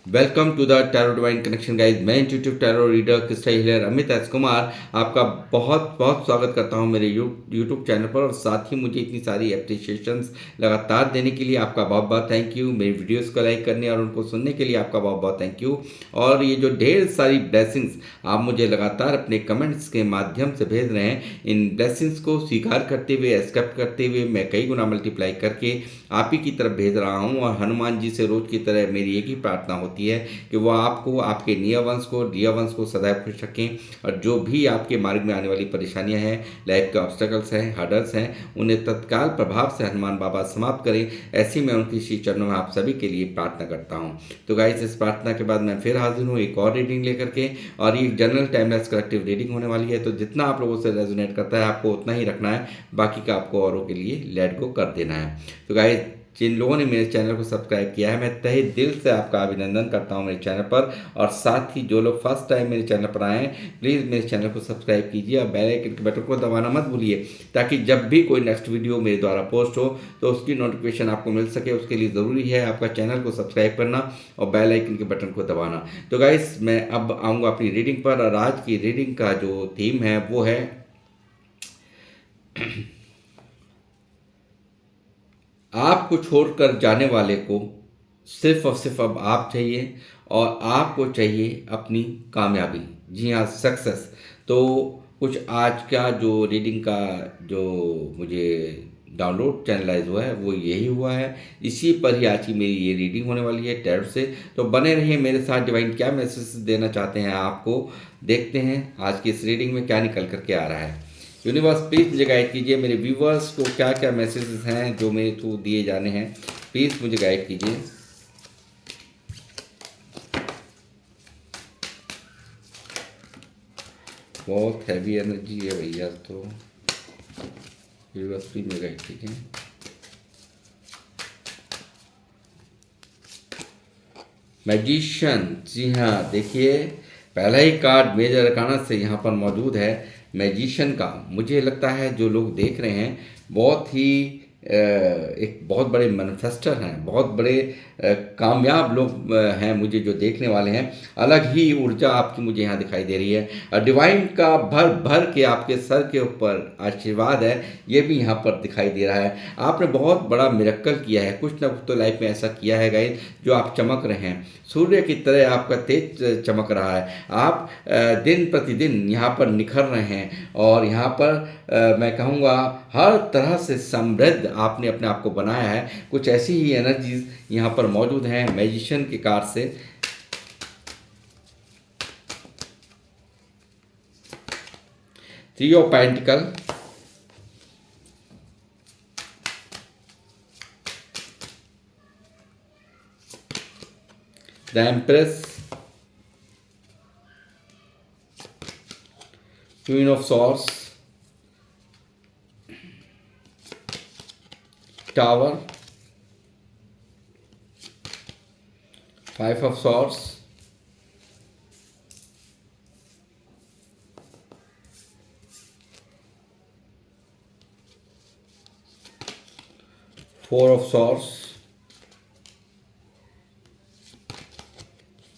Welcome to the tarot divine connection guys. मैं intuitive tarot reader crystal healer Amit S Kumar आपका बहुत बहुत स्वागत करता हूं मेरे यूट्यूब चैनल पर। और साथ ही मुझे इतनी सारी एप्रिशिएशंस लगातार देने के लिए आपका बहुत बहुत थैंक यू। मेरी वीडियोस को लाइक करने और उनको सुनने के लिए आपका बहुत बहुत थैंक यू। और ये जो ढेर सारी ब्लेसिंग्स आप मुझे लगातार अपने कमेंट्स के माध्यम से भेज रहे हैं, इन ब्लेसिंग्स को स्वीकार करते हुए, एक्सेप्ट करते हुए मैं कई गुना मल्टीप्लाई करके आप ही की तरफ भेज रहा हूँ। और हनुमान जी से रोज की तरह मेरी एक ही प्रार्थना होती है कि वो आपको, आपके निया वंश को सदैव खुश रखें। और जो भी आपके मार्ग में आने वाली परेशानियां हैं, लाइफ के ऑब्स्टेकल्स हैं, हर्डल्स हैं, उन्हें तत्काल प्रभाव से हनुमान बाबा समाप्त करें। ऐसी मैं उनकी श्री चरणों में आप सभी के लिए प्रार्थना करता हूँ। तो गाइस, इस प्रार्थना के बाद मैं फिर हाजिर हूँ एक और रीडिंग लेकर के। और ये जनरल टाइमलेस कलेक्टिव रीडिंग होने वाली है, तो जितना आप लोगों से रेजोनेट करता है आपको उतना ही रखना है, बाकी का आपको औरों के लिए लेट गो कर देना है। तो गाइस, जिन लोगों ने मेरे चैनल को सब्सक्राइब किया है, मैं तहे दिल से आपका अभिनंदन करता हूं मेरे चैनल पर। और साथ ही जो लोग फर्स्ट टाइम मेरे चैनल पर आए हैं, प्लीज़ मेरे चैनल को सब्सक्राइब कीजिए और बेल आइकन के बटन को दबाना मत भूलिए, ताकि जब भी कोई नेक्स्ट वीडियो मेरे द्वारा पोस्ट हो तो उसकी नोटिफिकेशन आपको मिल सके। उसके लिए ज़रूरी है आपका चैनल को सब्सक्राइब करना और बेल आइकन के बटन को दबाना। तो गाइस, मैं अब आऊँगा अपनी रीडिंग पर। और आज की रीडिंग का जो थीम है वो है आपको छोड़कर जाने वाले को सिर्फ और सिर्फ अब आप चाहिए, और आपको चाहिए अपनी कामयाबी। जी हाँ, सक्सेस। तो कुछ आज का जो रीडिंग का जो मुझे डाउनलोड चैनलाइज हुआ है वो यही हुआ है। इसी पर ही आज की मेरी ये रीडिंग होने वाली है टैरो से। तो बने रहिए मेरे साथ। डिवाइन क्या मैसेज देना चाहते हैं आपको, देखते हैं आज की इस रीडिंग में क्या निकल करके आ रहा है। यूनिवर्स प्लीज़ मुझे गाइड कीजिए, मेरे व्यूवर्स को क्या क्या मैसेजेस हैं जो मेरे थ्रू दिए जाने हैं, प्लीज़ मुझे गाइड कीजिए। बहुत हैवी एनर्जी है भैया, तो यूनिवर्स प्लीज़ मुझे गाइड कीजिए। मैजिशियन, जी हाँ, देखिए पहला ही कार्ड मेजर अरकाना से यहाँ पर मौजूद है, मैजिशियन का। मुझे लगता है जो लोग देख रहे हैं बहुत ही एक बहुत बड़े मैनिफेस्टर हैं, बहुत बड़े कामयाब लोग हैं मुझे जो देखने वाले हैं। अलग ही ऊर्जा आपकी मुझे यहाँ दिखाई दे रही है। और डिवाइन का भर भर के आपके सर के ऊपर आशीर्वाद है, ये भी यहाँ पर दिखाई दे रहा है। आपने बहुत बड़ा मिरेकल किया है, कुछ ना कुछ तो लाइफ में ऐसा किया है गाइस जो आप चमक रहे हैं। सूर्य की तरह आपका तेज चमक रहा है। आप दिन प्रतिदिन यहाँ पर निखर रहे हैं। और यहाँ पर मैं कहूँगा हर तरह से समृद्ध आपने अपने आप को बनाया है। कुछ ऐसी ही एनर्जीज यहाँ पर मौजूद हैं मैजिशियन के कार्ड से। Three of pentacle, the empress, queen of swords, tower, five of swords, four of swords,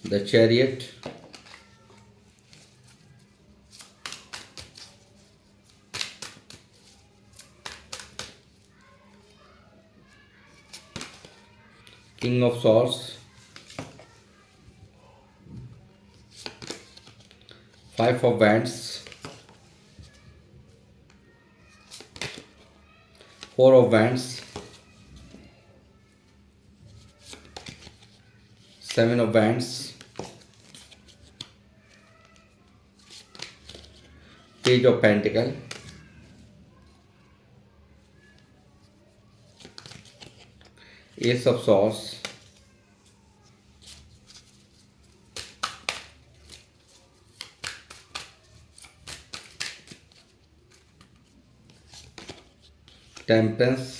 the chariot, king of swords, five of wands, four of wands, seven of wands, page of pentacle, S of swords, temperance,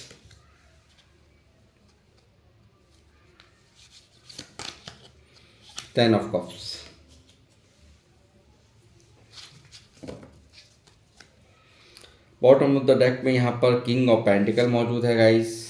ten of cups. Bottom of the deck में यहाँ पर king of pentacle मौजूद है guys.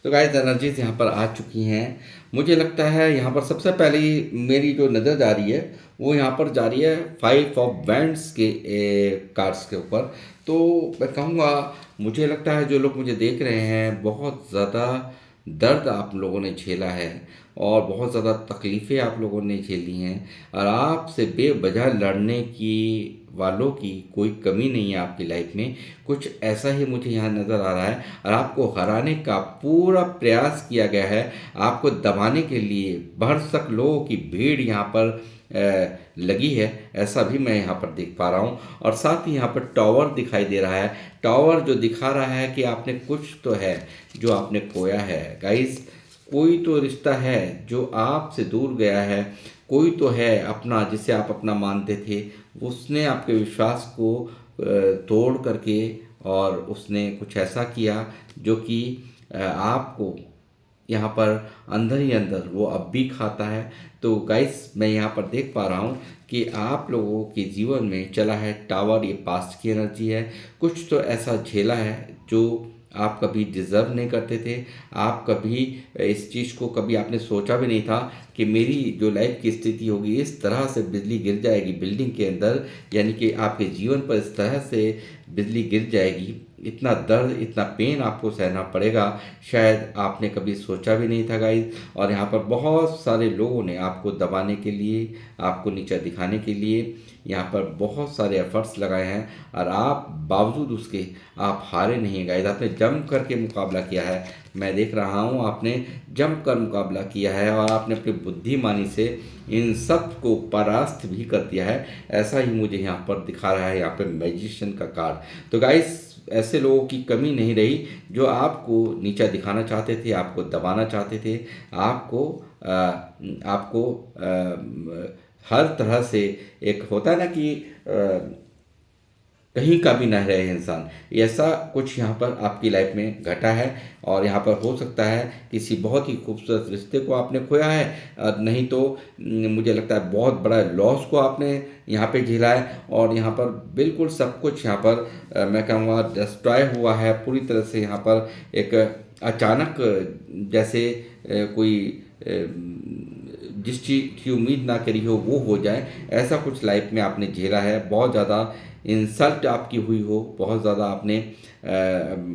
तो guys energies यहाँ पर आ चुकी हैं। मुझे लगता है यहाँ पर सबसे पहले मेरी जो नज़र जा रही है वो यहाँ पर जा रही है 5 ऑफ वैंड्स के कार्ड्स के ऊपर। तो मैं कहूँगा, मुझे लगता है जो लोग मुझे देख रहे हैं, बहुत ज़्यादा दर्द आप लोगों ने झेला है और बहुत ज़्यादा तकलीफ़ें आप लोगों ने झेली हैं, और आपसे बेवजह लड़ने की वालों की कोई कमी नहीं है आपकी लाइफ में। कुछ ऐसा ही मुझे यहाँ नज़र आ रहा है, और आपको हराने का पूरा प्रयास किया गया है। आपको दबाने के लिए भरसक लोगों की भीड़ यहाँ पर लगी है, ऐसा भी मैं यहाँ पर देख पा रहा हूँ। और साथ ही यहाँ पर टावर दिखाई दे रहा है। टावर जो दिखा रहा है कि आपने कुछ तो है जो आपने खोया है गाइस। कोई तो रिश्ता है जो आपसे दूर गया है, कोई तो है अपना जिसे आप अपना मानते थे, उसने आपके विश्वास को तोड़ करके, और उसने कुछ ऐसा किया जो कि आपको यहाँ पर अंदर ही अंदर वो अब भी खाता है। तो गाइस, मैं यहाँ पर देख पा रहा हूँ कि आप लोगों के जीवन में चला है टावर, ये पास्ट की एनर्जी है। कुछ तो ऐसा झेला है जो आप कभी डिज़र्व नहीं करते थे। आप कभी इस चीज़ को कभी आपने सोचा भी नहीं था कि मेरी जो लाइफ की स्थिति होगी, इस तरह से बिजली गिर जाएगी बिल्डिंग के अंदर, यानी कि आपके जीवन पर इस तरह से बिजली गिर जाएगी। इतना दर्द, इतना पेन आपको सहना पड़ेगा, शायद आपने कभी सोचा भी नहीं था गाइस। और यहाँ पर बहुत सारे लोगों ने आपको दबाने के लिए, आपको नीचा दिखाने के लिए यहाँ पर बहुत सारे एफर्ट्स लगाए हैं, और आप बावजूद उसके आप हारे नहीं गाइस। आपने जम करके मुकाबला किया है, मैं देख रहा हूँ आपने जम कर मुकाबला किया है, और आपने अपनी बुद्धिमानी से इन सब को परास्त भी कर दिया है। ऐसा ही मुझे यहाँ पर दिखा रहा है यहाँ पे मैजिशियन का कार्ड। तो गाइस, ऐसे लोगों की कमी नहीं रही जो आपको नीचा दिखाना चाहते थे, आपको दबाना चाहते थे, आपको आपको हर तरह से, एक होता है ना कि कहीं का भी न रहे इंसान, ऐसा कुछ यहाँ पर आपकी लाइफ में घटा है। और यहाँ पर हो सकता है किसी बहुत ही खूबसूरत रिश्ते को आपने खोया है, और नहीं तो मुझे लगता है बहुत बड़ा लॉस को आपने यहाँ पे झेला है। और यहाँ पर बिल्कुल सब कुछ यहाँ पर मैं कहूँगा डिस्ट्रॉय हुआ है पूरी तरह से। यहाँ पर एक अचानक जैसे कोई जिस चीज़ की उम्मीद ना करी हो वो हो जाए, ऐसा कुछ लाइफ में आपने झेला है। बहुत ज़्यादा इंसल्ट आपकी हुई हो, बहुत ज़्यादा आपने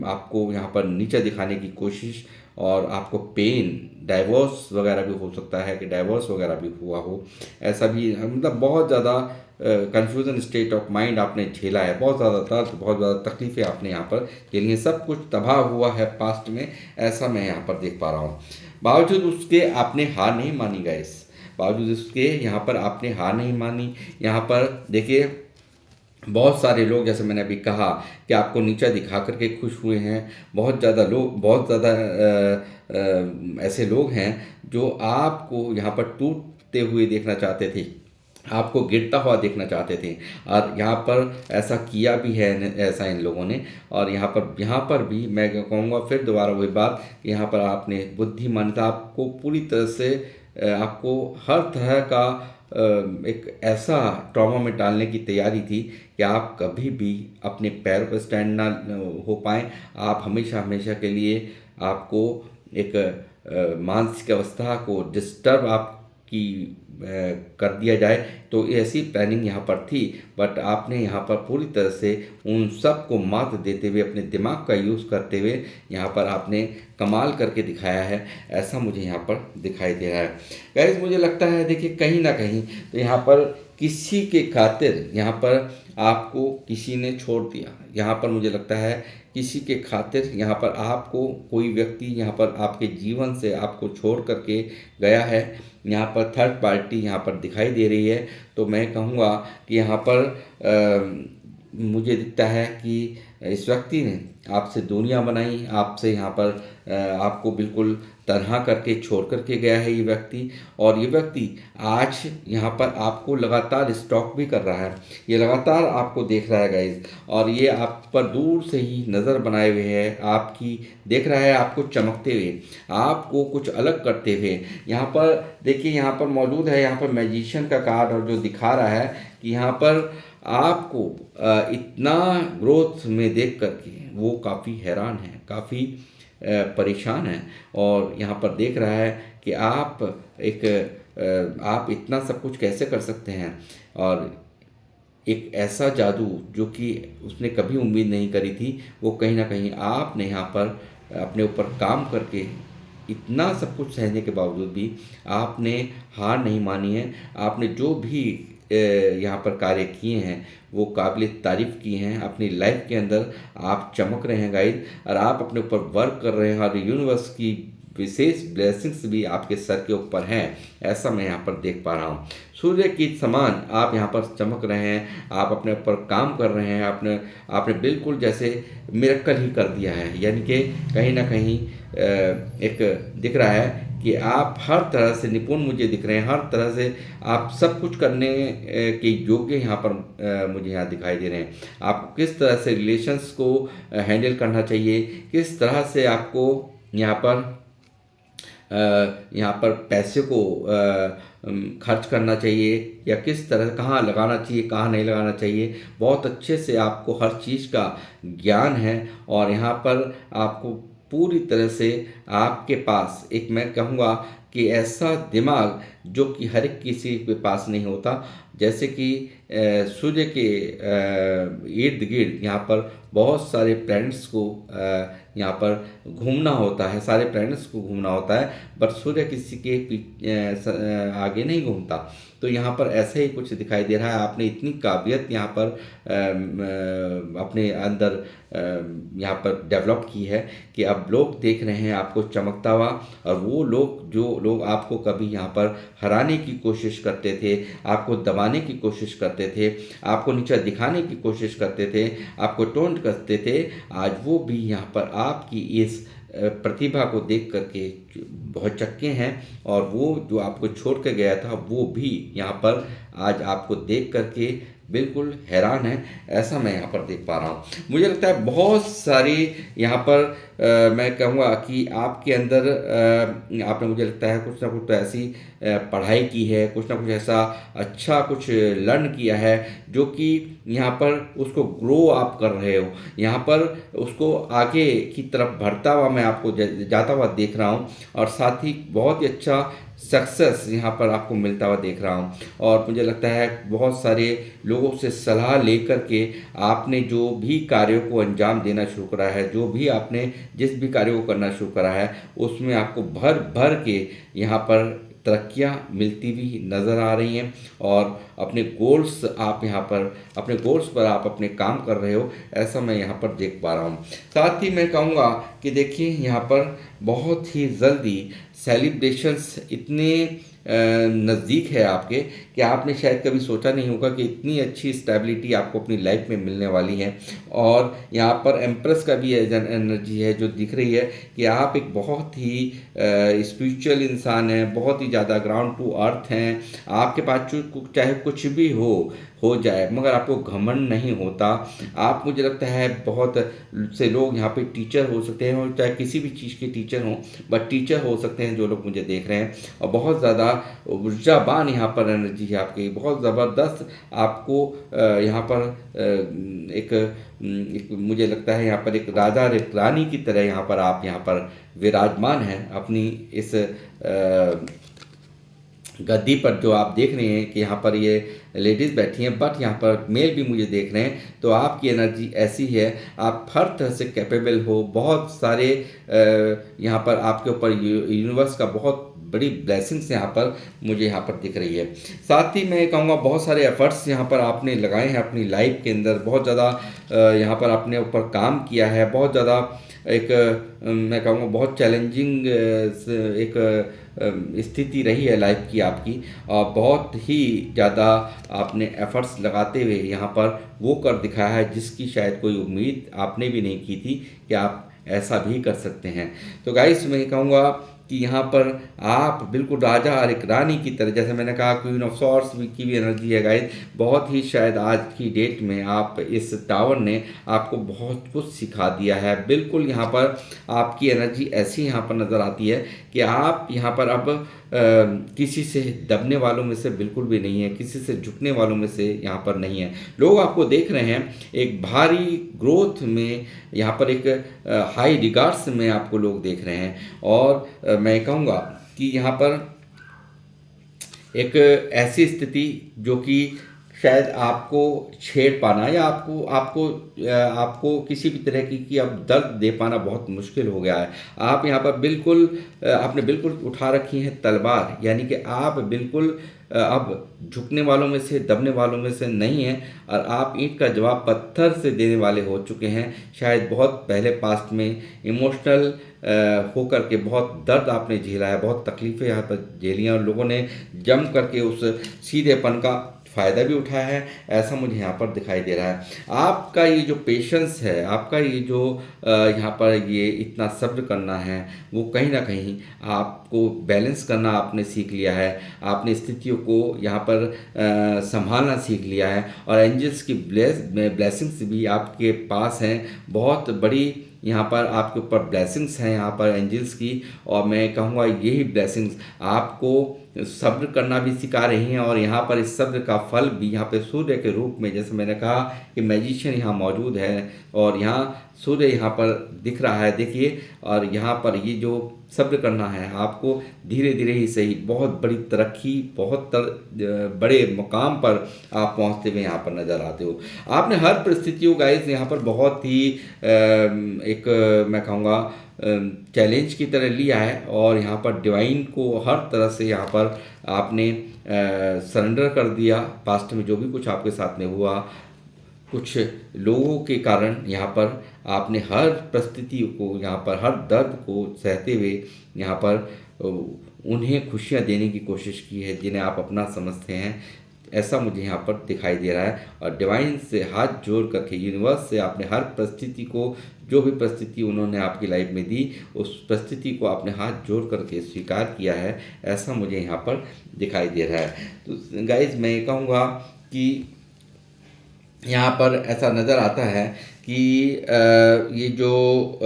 आपको यहाँ पर नीचा दिखाने की कोशिश, और आपको पेन, डाइवोर्स वगैरह भी हो सकता है कि डाइवोर्स वगैरह भी हुआ हो, ऐसा भी मतलब बहुत ज़्यादा कन्फ्यूज़न स्टेट ऑफ माइंड आपने झेला है। बहुत ज़्यादा दर्द, बहुत ज़्यादा तकलीफ़ें आपने यहाँ पर झेली हैं। सब कुछ तबाह हुआ है पास्ट में, ऐसा मैं यहाँ पर देख पा रहा हूँ। बावजूद उसके आपने हार नहीं मानी गाइस, बावजूद उसके यहाँ पर आपने हार नहीं मानी। यहाँ पर देखिए, बहुत सारे लोग, जैसे मैंने अभी कहा कि आपको नीचा दिखा करके खुश हुए हैं। बहुत ज़्यादा लोग, बहुत ज़्यादा ऐसे लोग हैं जो आपको यहाँ पर टूटते हुए देखना चाहते थे, आपको गिरता हुआ देखना चाहते थे, और यहाँ पर ऐसा किया भी है ऐसा इन लोगों ने। और यहाँ पर भी मैं कहूँगा फिर दोबारा वही बात कि यहाँ पर आपने बुद्धिमानता, आपको पूरी तरह से आपको हर तरह का एक ऐसा ट्रॉमा में डालने की तैयारी थी कि आप कभी भी अपने पैरों पर स्टैंड ना हो पाएँ। आप हमेशा हमेशा के लिए आपको एक मानसिक अवस्था को डिस्टर्ब आपकी कर दिया जाए, तो ऐसी प्लानिंग यहाँ पर थी। बट आपने यहाँ पर पूरी तरह से उन सब को मात देते हुए, अपने दिमाग का यूज़ करते हुए यहाँ पर आपने कमाल करके दिखाया है, ऐसा मुझे यहाँ पर दिखाई दे रहा है। गाइस, मुझे लगता है देखिए, कहीं ना कहीं तो यहाँ पर किसी के खातिर यहाँ पर आपको किसी ने छोड़ दिया। यहाँ पर मुझे लगता है किसी के खातिर यहाँ पर आपको कोई व्यक्ति यहाँ पर आपके जीवन से आपको छोड़ करके गया है। यहाँ पर थर्ड पार्टी यहाँ पर दिखाई दे रही है। तो मैं कहूँगा कि यहाँ पर मुझे दिखता है कि इस व्यक्ति ने आपसे दुनिया बनाई, आपसे यहाँ पर आपको बिल्कुल तनहा करके छोड़ करके गया है ये व्यक्ति। और ये व्यक्ति आज यहाँ पर आपको लगातार स्टॉक भी कर रहा है, ये लगातार आपको देख रहा है गाइस, और ये आप पर दूर से ही नज़र बनाए हुए है, आपकी देख रहा है, आपको चमकते हुए, आपको कुछ अलग करते हुए। यहाँ पर देखिए, यहाँ पर मौजूद है यहाँ पर मैजिशियन का कार्ड, और जो दिखा रहा है कि यहाँ पर आपको इतना ग्रोथ में देख करके वो काफ़ी हैरान है, काफ़ी परेशान है और यहाँ पर देख रहा है कि आप इतना सब कुछ कैसे कर सकते हैं। और एक ऐसा जादू जो कि उसने कभी उम्मीद नहीं करी थी, वो कहीं न कहीं आपने यहाँ पर अपने ऊपर काम करके इतना सब कुछ सहने के बावजूद भी आपने हार नहीं मानी है। आपने जो भी यहाँ पर कार्य किए हैं वो काबिल तारीफ़ किए हैं। अपनी लाइफ के अंदर आप चमक रहे हैं गाइस, और आप अपने ऊपर वर्क कर रहे हैं और यूनिवर्स की विशेष ब्लेसिंग्स भी आपके सर के ऊपर हैं, ऐसा मैं यहाँ पर देख पा रहा हूँ। सूर्य की समान आप यहाँ पर चमक रहे हैं, आप अपने ऊपर काम कर रहे हैं। आपने आपने बिल्कुल जैसे मिरेकल ही कर दिया है, यानी कि कहीं ना कहीं एक दिख रहा है कि आप हर तरह से निपुण मुझे दिख रहे हैं, हर तरह से आप सब कुछ करने के योग्य यहाँ पर मुझे यहाँ दिखाई दे रहे हैं। आपको किस तरह से रिलेशंस को हैंडल करना चाहिए, किस तरह से आपको यहाँ पर पैसे को खर्च करना चाहिए, या किस तरह कहाँ लगाना चाहिए, कहाँ नहीं लगाना चाहिए, बहुत अच्छे से आपको हर चीज़ का ज्ञान है। और यहाँ पर आपको पूरी तरह से आपके पास एक, मैं कहूँगा कि ऐसा दिमाग जो कि हर एक किसी के पास नहीं होता। जैसे कि सूर्य के इर्द गिर्द यहाँ पर बहुत सारे प्लैनेट्स को यहाँ पर घूमना होता है, सारे प्लैनेट्स को घूमना होता है, बट सूर्य किसी के आगे नहीं घूमता। तो यहाँ पर ऐसे ही कुछ दिखाई दे रहा है। आपने इतनी काबिलियत यहाँ पर अपने अंदर यहाँ पर डेवलप की है कि अब लोग देख रहे हैं आपको चमकता हुआ। और वो लोग, जो लोग आपको कभी यहाँ पर हराने की कोशिश करते थे, आपको दबाने की कोशिश करते थे, आपको नीचा दिखाने की कोशिश करते थे, आपको टोंट करते थे, आज वो भी यहाँ पर आपकी इस प्रतिभा को देख करके बहुत चक्के हैं। और वो जो आपको छोड़ के गया था वो भी यहाँ पर आज आपको देख करके बिल्कुल हैरान है, ऐसा मैं यहाँ पर देख पा रहा हूँ। मुझे लगता है बहुत सारी यहाँ पर मैं कहूँगा कि आपके अंदर आपने, मुझे लगता है कुछ ना कुछ तो ऐसी पढ़ाई की है, कुछ ना कुछ ऐसा अच्छा कुछ लर्न किया है जो कि यहाँ पर उसको ग्रो आप कर रहे हो, यहाँ पर उसको आगे की तरफ बढ़ता हुआ मैं आपको जाता हुआ देख रहा हूँ। और साथ ही बहुत ही अच्छा सक्सेस यहाँ पर आपको मिलता हुआ देख रहा हूँ। और मुझे लगता है बहुत सारे लोगों से सलाह लेकर के आपने जो भी कार्यों को अंजाम देना शुरू करा है, जो भी आपने जिस भी कार्य को करना शुरू करा है, उसमें आपको भर भर के यहाँ पर तरक्कियाँ मिलती हुई नज़र आ रही हैं। और अपने गोल्स, आप यहाँ पर अपने गोल्स पर आप अपने काम कर रहे हो, ऐसा मैं यहाँ पर देख पा रहा हूँ। साथ ही मैं कहूँगा कि देखिए यहाँ पर बहुत ही जल्दी सेलिब्रेशंस इतने नज़दीक है आपके कि आपने शायद कभी सोचा नहीं होगा कि इतनी अच्छी स्टेबिलिटी आपको अपनी लाइफ में मिलने वाली है। और यहाँ पर एम्प्रेस का भी एनर्जी है जो दिख रही है कि आप एक बहुत ही स्पिरिचुअल इंसान हैं, बहुत ही ज़्यादा ग्राउंड टू अर्थ हैं। आपके पास चाहे कुछ भी हो जाए, मगर आपको घमंड नहीं होता। आप, मुझे लगता है बहुत से लोग यहाँ पे टीचर हो सकते हैं, और चाहे किसी भी चीज़ के टीचर हों, बट टीचर हो सकते हैं जो लोग मुझे देख रहे हैं। और बहुत ज़्यादा ऊर्जावान यहाँ पर एनर्जी है आपकी, बहुत ज़बरदस्त आपको यहाँ पर एक मुझे लगता है यहाँ पर एक राजा रानी की तरह यहाँ पर आप यहाँ पर विराजमान हैं अपनी इस गद्दी पर। जो आप देख रहे हैं कि यहाँ पर ये लेडीज़ बैठी हैं, बट यहाँ पर मेल भी मुझे देख रहे हैं। तो आपकी एनर्जी ऐसी है, आप हर तरह से कैपेबल हो। बहुत सारे यहाँ पर आपके ऊपर यूनिवर्स का बहुत बड़ी ब्लेसिंग्स यहाँ पर मुझे यहाँ पर दिख रही है। साथ ही मैं कहूँगा बहुत सारे एफर्ट्स यहाँ पर आपने लगाए हैं अपनी लाइफ के अंदर, बहुत ज़्यादा यहाँ पर अपने ऊपर काम किया है, बहुत ज़्यादा एक मैं कहूँगा बहुत चैलेंजिंग एक स्थिति रही है लाइफ की आपकी। और बहुत ही ज़्यादा आपने एफर्ट्स लगाते हुए यहाँ पर वो कर दिखाया है जिसकी शायद कोई उम्मीद आपने भी नहीं की थी कि आप ऐसा भी कर सकते हैं। तो गाइस मैं कहूँगा कि यहाँ पर आप बिल्कुल राजा और एक रानी की तरह, जैसे मैंने कहा क्वीन ऑफ सॉर्ड्स की भी एनर्जी है गाइस। बहुत ही शायद आज की डेट में आप इस टावर ने आपको बहुत कुछ सिखा दिया है। बिल्कुल यहाँ पर आपकी एनर्जी ऐसी यहाँ पर नज़र आती है कि आप यहाँ पर अब किसी से दबने वालों में से बिल्कुल भी नहीं है, किसी से झुकने वालों में से यहाँ पर नहीं है। लोग आपको देख रहे हैं एक भारी ग्रोथ में, यहाँ पर एक हाई रिगार्ड्स में आपको लोग देख रहे हैं। और मैं कहूँगा कि यहाँ पर एक ऐसी स्थिति जो कि शायद आपको छेड़ पाना या आपको किसी भी तरह की अब दर्द दे पाना बहुत मुश्किल हो गया है। आप यहाँ पर बिल्कुल आपने बिल्कुल उठा रखी है तलवार, यानी कि आप बिल्कुल अब झुकने वालों में से, दबने वालों में से नहीं हैं, और आप ईंट का जवाब पत्थर से देने वाले हो चुके हैं। शायद बहुत पहले पास्ट में इमोशनल होकर के बहुत दर्द आपने झेला है, बहुत तकलीफ़ें यहाँ पर झेली हैं, और लोगों ने जम करके उस सीधेपन का फ़ायदा भी उठाया है, ऐसा मुझे यहाँ पर दिखाई दे रहा है। आपका ये जो पेशेंस है, आपका ये जो यहाँ पर ये इतना सब्र करना है, वो कहीं ना कहीं आपको बैलेंस करना आपने सीख लिया है। आपने स्थितियों को यहाँ पर संभालना सीख लिया है, और एंजल्स की ब्लेसिंग्स भी आपके पास हैं। बहुत बड़ी यहाँ पर आपके ऊपर ब्लेसिंग्स हैं यहाँ पर एंजल्स की, और मैं कहूँगा यही ब्लेसिंग्स आपको सब्र करना भी सिखा रही हैं। और यहाँ पर इस सब्र का फल भी यहाँ पे सूर्य के रूप में, जैसे मैंने कहा कि मैजिशियन यहाँ मौजूद है, और यहाँ सूर्य यहाँ पर दिख रहा है, देखिए। और यहाँ पर ये जो सब्र करना है आपको, धीरे धीरे ही सही बहुत बड़ी तरक्की, बड़े मुकाम पर आप पहुँचते हुए यहाँ पर नज़र आते हो। आपने हर परिस्थितियों गाइस यहाँ पर बहुत ही मैं कहूँगा चैलेंज की तरह लिया है, और यहाँ पर डिवाइन को हर तरह से यहाँ पर आपने सरेंडर कर दिया। पास्ट में जो भी कुछ आपके साथ में हुआ, कुछ लोगों के कारण यहाँ पर आपने हर परिस्थिति को, यहाँ पर हर दर्द को सहते हुए यहाँ पर उन्हें खुशियाँ देने की कोशिश की है जिन्हें आप अपना समझते हैं, ऐसा मुझे यहाँ पर दिखाई दे रहा है। और डिवाइन से हाथ जोड़ करके, यूनिवर्स से आपने हर परिस्थिति को, जो भी परिस्थिति उन्होंने आपकी लाइफ में दी, उस परिस्थिति को आपने हाथ जोड़ करके स्वीकार किया है, ऐसा मुझे यहाँ पर दिखाई दे रहा है। तो गाइज मैं कहूँगा कि यहाँ पर ऐसा नज़र आता है कि ये जो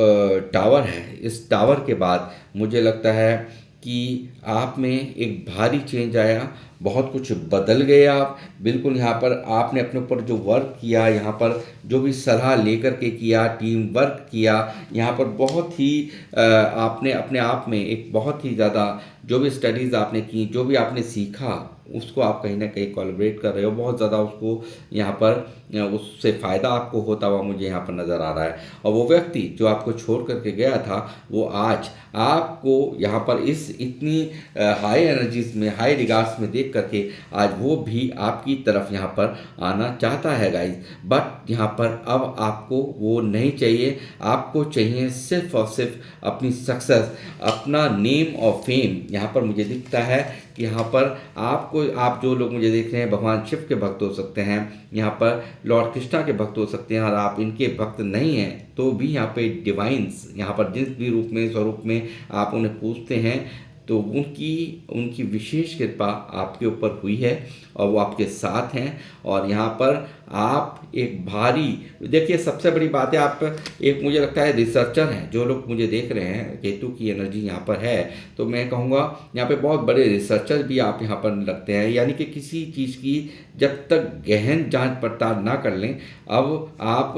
टावर है, इस टावर के बाद मुझे लगता है कि आप में एक भारी चेंज आया, बहुत कुछ बदल गए आप। बिल्कुल यहाँ पर आपने अपने ऊपर जो वर्क किया, यहाँ पर जो भी सलाह लेकर के किया, टीम वर्क किया, यहाँ पर बहुत ही आपने अपने आप में एक बहुत ही ज़्यादा, जो भी स्टडीज़ आपने की, जो भी आपने सीखा, उसको आप कहीं ना कहीं कोलैबोरेट कर रहे हो, बहुत ज़्यादा उसको यहाँ पर उससे फ़ायदा आपको होता हुआ मुझे यहाँ पर नज़र आ रहा है। और वो व्यक्ति जो आपको छोड़ करके गया था, वो आज आपको यहाँ पर इस इतनी हाई एनर्जीज में, हाई रिगार्ड्स में देख करके आज वो भी आपकी तरफ यहाँ पर आना चाहता है गाइज। बट यहाँ पर अब आपको वो नहीं चाहिए, आपको चाहिए सिर्फ और सिर्फ अपनी सक्सेस, अपना नेम और फेम। यहाँ पर मुझे दिखता है कि यहाँ पर आपको, आप जो लोग मुझे देख रहे हैं भगवान शिव के भक्त हो सकते हैं, यहाँ पर लॉर्ड कृष्णा के भक्त हो सकते हैं, और आप इनके भक्त नहीं हैं तो भी यहाँ पे डिवाइंस, यहाँ पर जिस भी रूप में, स्वरूप में आप उन्हें पूजते हैं, तो उनकी विशेष कृपा आपके ऊपर हुई है, और वो आपके साथ हैं। और यहाँ पर आप एक भारी, देखिए सबसे बड़ी बात है, आप एक, मुझे लगता है रिसर्चर हैं। जो लोग मुझे देख रहे हैं, केतु की एनर्जी यहाँ पर है, तो मैं कहूँगा यहाँ पे बहुत बड़े रिसर्चर भी आप यहाँ पर लगते हैं। यानी कि किसी चीज़ की जब तक गहन जांच पड़ताल ना कर लें, अब आप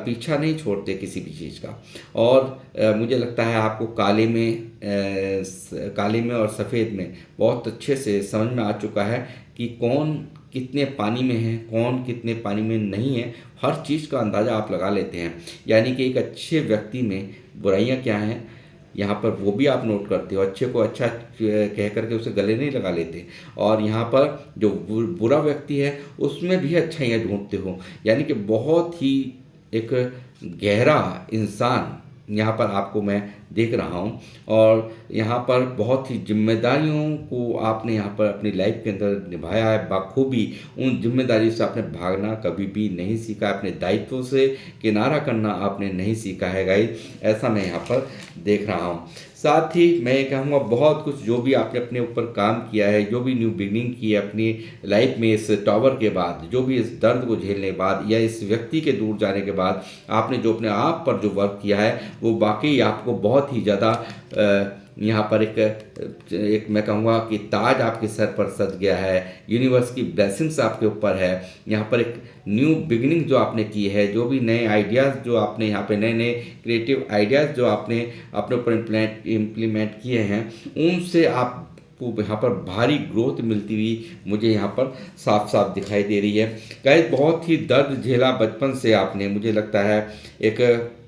पीछा नहीं छोड़ते किसी भी चीज़ का। और मुझे लगता है आपको काले में और सफ़ेद में बहुत अच्छे से समझ में आ चुका है कि कौन कितने पानी में है, कौन कितने पानी में नहीं है। हर चीज़ का अंदाज़ा आप लगा लेते हैं। यानी कि एक अच्छे व्यक्ति में बुराइयां क्या हैं, यहाँ पर वो भी आप नोट करते हो। अच्छे को अच्छा कह करके उसे गले नहीं लगा लेते। और यहाँ पर जो बुरा व्यक्ति है उसमें भी अच्छाइयाँ ढूंढते हो। यानी कि बहुत ही एक गहरा इंसान यहाँ पर आपको मैं देख रहा हूँ। और यहाँ पर बहुत ही जिम्मेदारियों को आपने यहाँ पर अपनी लाइफ के अंदर निभाया है बखूबी। उन जिम्मेदारियों से आपने भागना कभी भी नहीं सीखा, अपने दायित्वों से किनारा करना आपने नहीं सीखा है गाइस, ऐसा मैं यहाँ पर देख रहा हूँ। साथ ही मैं ये कहूँगा बहुत कुछ जो भी आपने अपने ऊपर काम किया है, जो भी न्यू बिगनिंग की है अपनी लाइफ में इस टॉवर के बाद, जो भी इस दर्द को झेलने के बाद या इस व्यक्ति के दूर जाने के बाद आपने जो अपने आप पर जो वर्क किया है वो वाकई आपको बहुत ही ज़्यादा यहाँ पर एक मैं कहूँगा कि ताज आपके सर पर सज गया है। यूनिवर्स की ब्लेसिंग्स आपके ऊपर है। यहाँ पर एक न्यू बिगिनिंग जो आपने की है, जो भी नए आइडियाज़ जो आपने यहाँ पे नए नए क्रिएटिव आइडियाज़ जो आपने अपने ऊपर इम्प्लीमेंट किए हैं, उनसे आप को यहाँ पर भारी ग्रोथ मिलती हुई मुझे यहाँ पर साफ साफ दिखाई दे रही है। गाइस बहुत ही दर्द झेला बचपन से आपने, मुझे लगता है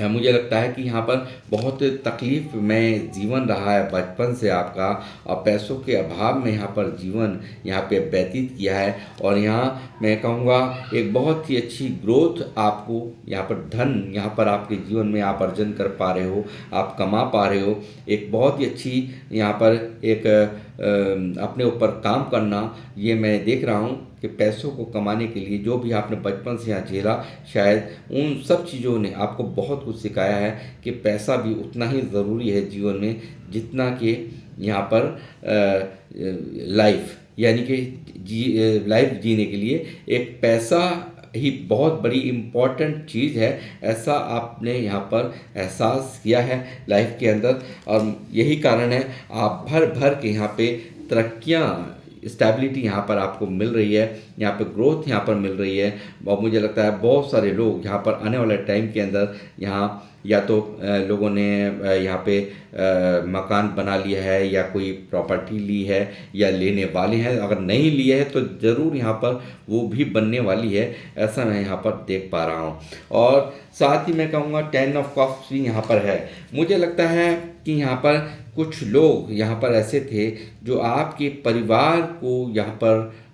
मुझे लगता है कि यहाँ पर बहुत तकलीफ में जीवन रहा है बचपन से आपका, और पैसों के अभाव में यहाँ पर जीवन यहाँ पे व्यतीत किया है। और यहाँ मैं कहूँगा एक बहुत ही अच्छी ग्रोथ आपको यहाँ पर धन यहाँ पर आपके जीवन में आप अर्जन कर पा रहे हो, आप कमा पा रहे हो। एक बहुत ही अच्छी यहाँ पर एक अपने ऊपर काम करना, ये मैं देख रहा हूँ कि पैसों को कमाने के लिए जो भी आपने बचपन से यहाँ झेला, शायद उन सब चीज़ों ने आपको बहुत कुछ सिखाया है कि पैसा भी उतना ही ज़रूरी है जीवन में जितना कि यहाँ पर लाइफ, यानी कि लाइफ जीने के लिए एक पैसा ही बहुत बड़ी इम्पॉर्टेंट चीज़ है, ऐसा आपने यहाँ पर एहसास किया है लाइफ के अंदर। और यही कारण है आप भर भर के यहाँ पे तरक्कियाँ, स्टेबिलिटी यहाँ पर आपको मिल रही है, यहाँ पे ग्रोथ यहाँ पर मिल रही है। और मुझे लगता है बहुत सारे लोग यहाँ पर आने वाले टाइम के अंदर यहाँ या तो लोगों ने यहाँ पे मकान बना लिया है या कोई प्रॉपर्टी ली है या लेने वाले हैं, अगर नहीं लिए है तो ज़रूर यहाँ पर वो भी बनने वाली है, ऐसा मैं यहाँ पर देख पा रहा हूँ। और साथ ही मैं कहूँगा 10 ऑफ कप्स भी यहाँ पर है। मुझे लगता है कि यहाँ पर कुछ लोग यहाँ पर ऐसे थे जो आपके परिवार को यहाँ पर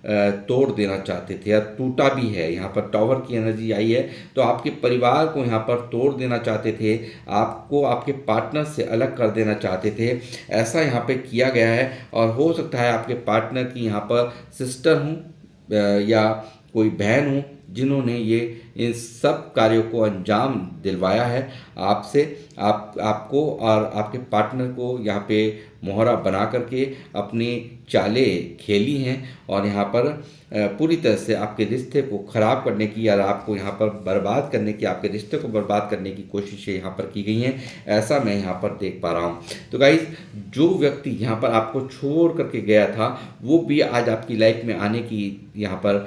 तोड़ देना चाहते थे, या टूटा भी है। यहाँ पर टावर की एनर्जी आई है तो आपके परिवार को यहाँ पर तोड़ देना चाहते थे, आपको आपके पार्टनर से अलग कर देना चाहते थे, ऐसा यहाँ पे किया गया है। और हो सकता है आपके पार्टनर की यहाँ पर सिस्टर हूँ या कोई बहन हूँ जिन्होंने ये इन सब कार्यों को अंजाम दिलवाया है आपसे, आपको और आपके पार्टनर को यहाँ पे मोहरा बना करके अपनी चालें खेली हैं और यहाँ पर पूरी तरह से आपके रिश्ते को ख़राब करने की या आपको यहाँ पर बर्बाद करने की, आपके रिश्ते को बर्बाद करने की कोशिशें यहाँ पर की गई हैं, ऐसा मैं यहाँ पर देख पा रहा हूँ। तो गाइस जो व्यक्ति यहाँ पर आपको छोड़ करके गया था वो भी आज आपकी लाइफ में आने की यहाँ पर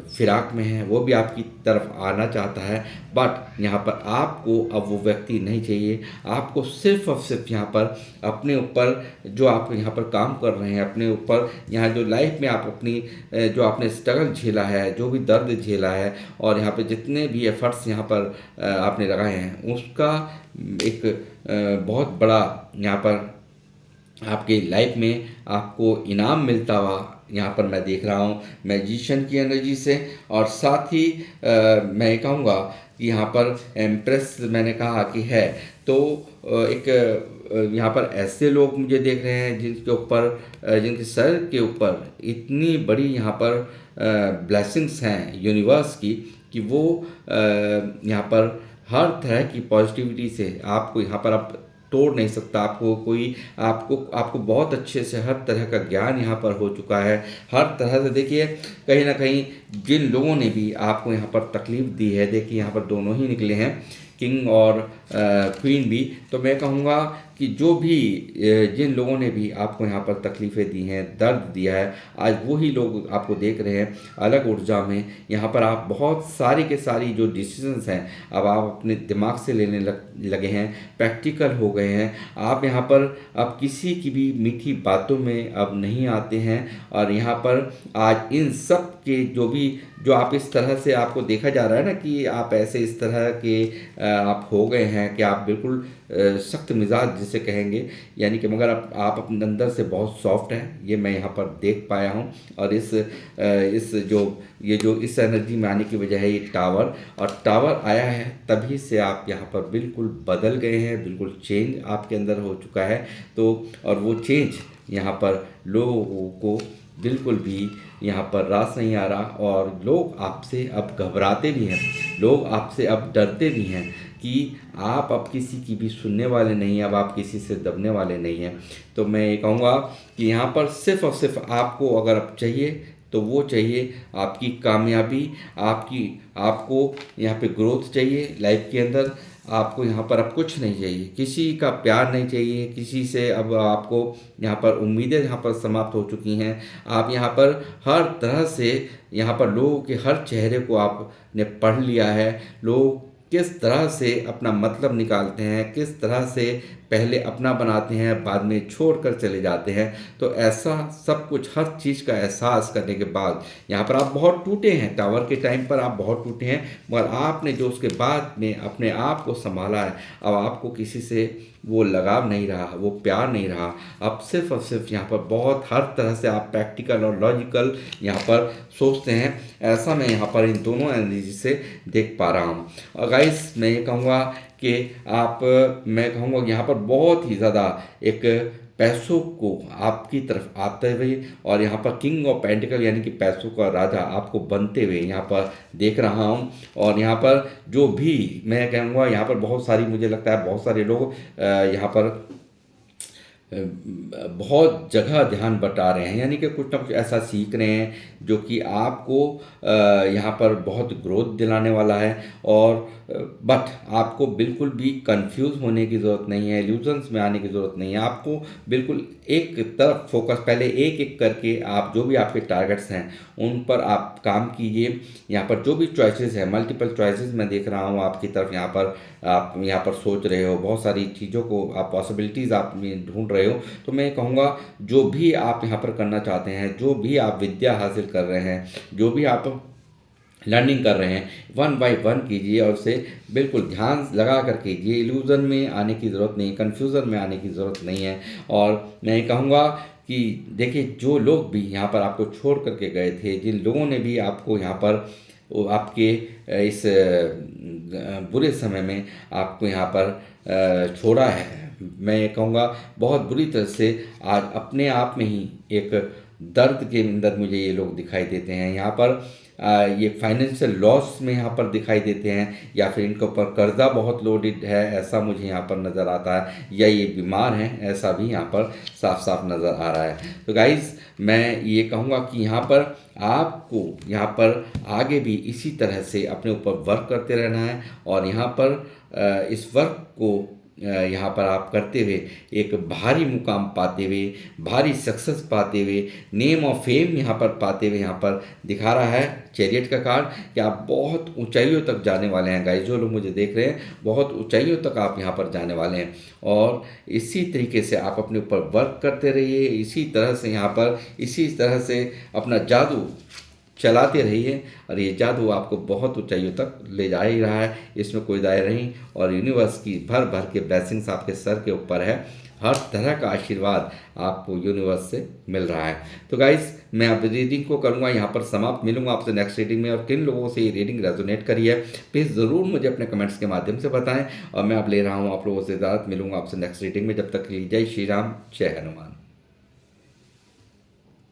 फिराक में है, वो भी आपकी तरफ आना चाहता है। बट यहाँ पर आपको अब वो व्यक्ति नहीं चाहिए, आपको सिर्फ और सिर्फ यहाँ पर अपने ऊपर जो आप यहाँ पर काम कर रहे हैं, अपने ऊपर यहाँ जो लाइफ में आप अपनी जो आपने स्ट्रगल झेला है, जो भी दर्द झेला है और यहाँ पे जितने भी एफर्ट्स यहाँ पर आपने लगाए हैं, उसका एक बहुत बड़ा यहाँ पर आपकी लाइफ में आपको इनाम मिलता हुआ यहाँ पर मैं देख रहा हूँ मैजिशियन की एनर्जी से। और साथ ही मैं कहूँगा कि यहाँ पर एम्प्रेस मैंने कहा कि है, तो एक यहाँ पर ऐसे लोग मुझे देख रहे हैं जिनके ऊपर जिनके सर के ऊपर इतनी बड़ी यहाँ पर ब्लेसिंग्स हैं यूनिवर्स की कि वो यहाँ पर हर तरह की पॉजिटिविटी से आपको यहाँ पर आप तोड़ नहीं सकता। आपको कोई आपको बहुत अच्छे से हर तरह का ज्ञान यहाँ पर हो चुका है। हर तरह से देखिए कहीं ना कहीं जिन लोगों ने भी आपको यहाँ पर तकलीफ़ दी है, देखिए यहाँ पर दोनों ही निकले हैं, किंग और क्वीन भी। तो मैं कहूँगा कि जो भी जिन लोगों ने भी आपको यहाँ पर तकलीफ़ें दी हैं, दर्द दिया है, आज वही लोग आपको देख रहे हैं अलग ऊर्जा में। यहाँ पर आप बहुत सारी के सारी जो डिसीजंस हैं अब आप अपने दिमाग से लेने लगे हैं, प्रैक्टिकल हो गए हैं। आप यहाँ पर अब किसी की भी मीठी बातों में अब नहीं आते हैं। और यहाँ पर आज इन सब के जो भी जो आप इस तरह से आपको देखा जा रहा है ना कि आप ऐसे इस तरह के आप हो गए हैं कि आप बिल्कुल सख्त मिजाज जिसे कहेंगे, यानी कि मगर आप अपने अंदर से बहुत सॉफ्ट हैं, ये मैं यहाँ पर देख पाया हूँ। और इस जो ये जो इस एनर्जी में आने की वजह है ये टावर, और टावर आया है तभी से आप यहाँ पर बिल्कुल बदल गए हैं, बिल्कुल चेंज आपके अंदर हो चुका है। तो और वो चेंज यहाँ पर लोगों को बिल्कुल भी यहाँ पर रास नहीं आ रहा, और लोग आपसे अब घबराते भी हैं, लोग आपसे अब डरते भी हैं कि आप अब किसी की भी सुनने वाले नहीं हैं, अब आप किसी से दबने वाले नहीं हैं। तो मैं ये कहूँगा कि यहाँ पर सिर्फ़ और सिर्फ आपको अगर अब चाहिए तो वो चाहिए आपकी कामयाबी, आपको यहाँ पे ग्रोथ चाहिए लाइफ के अंदर। आपको यहाँ पर अब कुछ नहीं चाहिए, किसी का प्यार नहीं चाहिए, किसी से अब आपको यहाँ पर उम्मीदें यहाँ पर समाप्त हो चुकी हैं। आप यहाँ पर हर तरह से यहाँ पर लोगों के हर चेहरे को आपने पढ़ लिया है। लोग किस तरह से अपना मतलब निकालते हैं, किस तरह से पहले अपना बनाते हैं, बाद में छोड़ कर चले जाते हैं। तो ऐसा सब कुछ हर चीज़ का एहसास करने के बाद यहाँ पर आप बहुत टूटे हैं, टावर के टाइम पर आप बहुत टूटे हैं, मगर आपने जो उसके बाद में अपने आप को संभाला है, अब आपको किसी से वो लगाव नहीं रहा, वो प्यार नहीं रहा। अब सिर्फ और सिर्फ यहाँ पर बहुत हर तरह से आप प्रैक्टिकल और लॉजिकल यहाँ पर सोचते हैं। ऐसा मैं यहाँ पर इन दोनों एनर्जी से देख पा रहा हूँ। और गाइस मैं ये कहूँगा कि मैं कहूँगा यहाँ पर बहुत ही ज़्यादा एक पैसों को आपकी तरफ आते हुए, और यहाँ पर किंग ऑफ पेंटिकल यानी कि पैसों का राजा आपको बनते हुए यहाँ पर देख रहा हूँ। और यहाँ पर जो भी मैं कहूँगा यहाँ पर बहुत सारी, मुझे लगता है बहुत सारे लोग यहाँ पर बहुत जगह ध्यान बटा रहे हैं, यानी कि कुछ ना कुछ ऐसा सीख रहे हैं जो कि आपको यहाँ पर बहुत ग्रोथ दिलाने वाला है। और बट आपको बिल्कुल भी कंफ्यूज होने की ज़रूरत नहीं है, इल्यूजन्स में आने की ज़रूरत नहीं है। आपको बिल्कुल एक तरफ फोकस, पहले एक एक करके आप जो भी आपके टारगेट्स हैं उन पर आप काम कीजिए। यहाँ पर जो भी चॉइसेस है, मल्टीपल चॉइसेस मैं देख रहा हूँ आपकी तरफ, यहाँ पर आप यहाँ पर सोच रहे हो, बहुत सारी चीज़ों को आप पॉसिबिलिटीज़ आप में ढूंढ रहे हो। तो मैं कहूँगा जो भी आप यहाँ पर करना चाहते हैं, जो भी आप विद्या हासिल कर रहे हैं, जो भी आप लर्निंग कर रहे हैं, वन बाय वन कीजिए और उसे बिल्कुल ध्यान लगा कर कीजिए। इल्यूज़न में आने की ज़रूरत नहीं, कन्फ्यूज़न में आने की ज़रूरत नहीं है। और मैं कहूँगा कि देखिए, जो लोग भी यहाँ पर आपको छोड़ करके गए थे, जिन लोगों ने भी आपको यहाँ पर आपके इस बुरे समय में आपको यहाँ पर छोड़ा है, मैं ये कहूँगा बहुत बुरी तरह से आज अपने आप में ही एक दर्द के अंदर मुझे ये लोग दिखाई देते हैं। यहाँ पर ये फाइनेंशियल लॉस में यहाँ पर दिखाई देते हैं, या फिर इनके ऊपर कर्जा बहुत लोडेड है ऐसा मुझे यहाँ पर नज़र आता है, या ये बीमार हैं ऐसा भी यहाँ पर साफ साफ नज़र आ रहा है। तो गाइज़ मैं ये कहूँगा कि यहाँ पर आपको यहाँ पर आगे भी इसी तरह से अपने ऊपर वर्क करते रहना है, और यहाँ पर इस वर्क को यहाँ पर आप करते हुए एक भारी मुकाम पाते हुए, भारी सक्सेस पाते हुए, नेम और फेम यहाँ पर पाते हुए यहाँ पर दिखा रहा है चैरियट का कार्ड कि आप बहुत ऊंचाइयों तक जाने वाले हैं। गाइस, जो लोग मुझे देख रहे हैं, बहुत ऊंचाइयों तक आप यहाँ पर जाने वाले हैं। और इसी तरीके से आप अपने ऊपर वर्क करते रहिए, इसी तरह से यहाँ पर इसी तरह से अपना जादू चलाते रहिए, और ये जादू आपको बहुत ऊंचाइयों तक ले जा ही रहा है, इसमें कोई दायर नहीं। और यूनिवर्स की भर भर के ब्लेसिंग्स आपके सर के ऊपर है, हर तरह का आशीर्वाद आपको यूनिवर्स से मिल रहा है। तो गाइस, मैं अब रीडिंग को करूँगा यहाँ पर समाप्त, मिलूंगा आपसे नेक्स्ट रीडिंग में। और किन लोगों से ये रीडिंग रेजोनेट करी है प्लीज़ ज़रूर मुझे अपने कमेंट्स के माध्यम से बताएं, और मैं अब ले रहा हूँ आप लोगों से इजाज़त, मिलूंगा आपसे नेक्स्ट रीडिंग में। जब तक के लिए जय श्री राम, जय हनुमान।